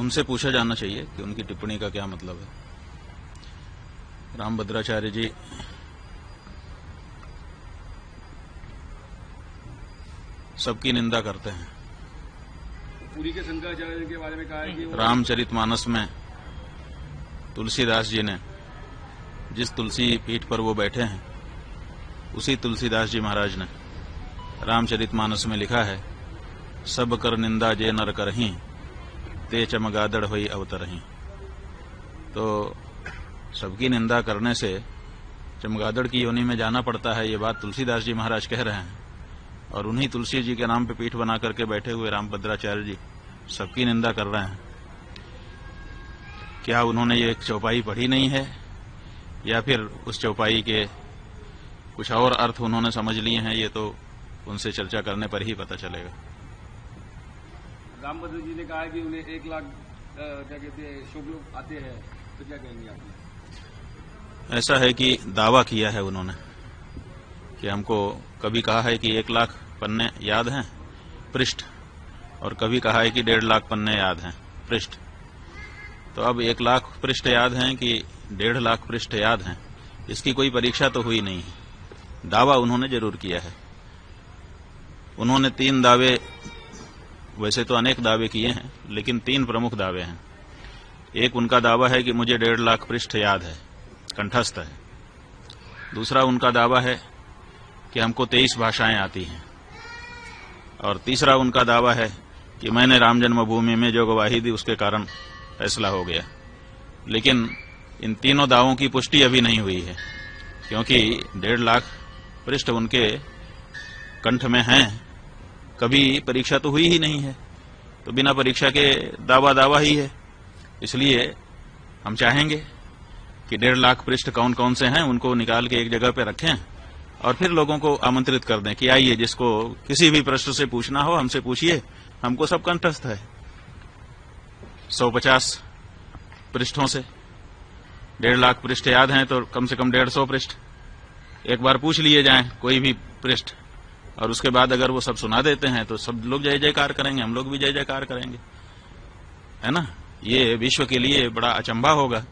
उनसे पूछा जाना चाहिए कि उनकी टिप्पणी का क्या मतलब है। रामभद्राचार्य जी सबकी निंदा करते हैं। पूरी के शंकराचार्य के बारे में कहा है कि रामचरितमानस में तुलसीदास जी ने जिस तुलसी पीठ पर वो बैठे हैं, उसी तुलसीदास जी महाराज ने रामचरितमानस में लिखा है, सब कर निंदा जे नर करहीं, ते चमगादड़ होई अवतरहीं। तो सबकी निंदा करने से चमगादड़ की योनि में जाना पड़ता है, ये बात तुलसीदास जी महाराज कह रहे हैं। और उन्हीं तुलसी जी के नाम पे पीठ बना करके बैठे हुए रामभद्राचार्य जी सबकी निंदा कर रहे हैं। क्या उन्होंने ये एक चौपाई पढ़ी नहीं है, या फिर उस चौपाई के कुछ और अर्थ उन्होंने समझ लिए हैं? ये तो उनसे चर्चा करने पर ही पता चलेगा। रामभद्र जी ने कहा है कि उन्हें 1 लाख क्या कहते हैं शुभ लोग आते हैं, तो क्या कहेंगे आप? ऐसा है कि दावा किया है उन्होंने कि हमको कभी कहा है कि 1 लाख पन्ने याद हैं पृष्ठ, और कभी कहा है कि 1.5 लाख पन्ने याद हैं पृष्ठ। तो अब 1 लाख पृष्ठ याद हैं कि 1.5 लाख पृष्ठ याद हैं, इसकी कोई परीक्षा तो हुई नहीं है। दावा उन्होंने जरूर किया है। उन्होंने 3 दावे, वैसे तो अनेक दावे किए हैं, लेकिन 3 प्रमुख दावे हैं। एक उनका दावा है कि मुझे 1.5 लाख पृष्ठ याद है, कंठस्थ है। दूसरा उनका दावा है कि हमको 23 भाषाएं आती हैं। और तीसरा उनका दावा है कि मैंने राम जन्मभूमि में जो गवाही दी उसके कारण फैसला हो गया। लेकिन इन तीनों दावों की पुष्टि अभी नहीं हुई है, क्योंकि 1.5 लाख पृष्ठ उनके कंठ में हैं, कभी परीक्षा तो हुई ही नहीं है, तो बिना परीक्षा के दावा ही है। इसलिए हम चाहेंगे कि 1.5 लाख पृष्ठ कौन कौन से हैं उनको निकाल के एक जगह पे रखें और फिर लोगों को आमंत्रित कर दें कि आइए, जिसको किसी भी प्रश्न से पूछना हो हमसे पूछिए, हमको सब कंठस्थ है। 150 पृष्ठों से 1.5 लाख पृष्ठ याद हैं, तो कम से कम 150 पृष्ठ एक बार पूछ लिए जाएं, कोई भी पृष्ठ, और उसके बाद अगर वो सब सुना देते हैं तो सब लोग जय जयकार करेंगे, हम लोग भी जय जयकार करेंगे, है ना। ये विश्व के लिए बड़ा अचंभा होगा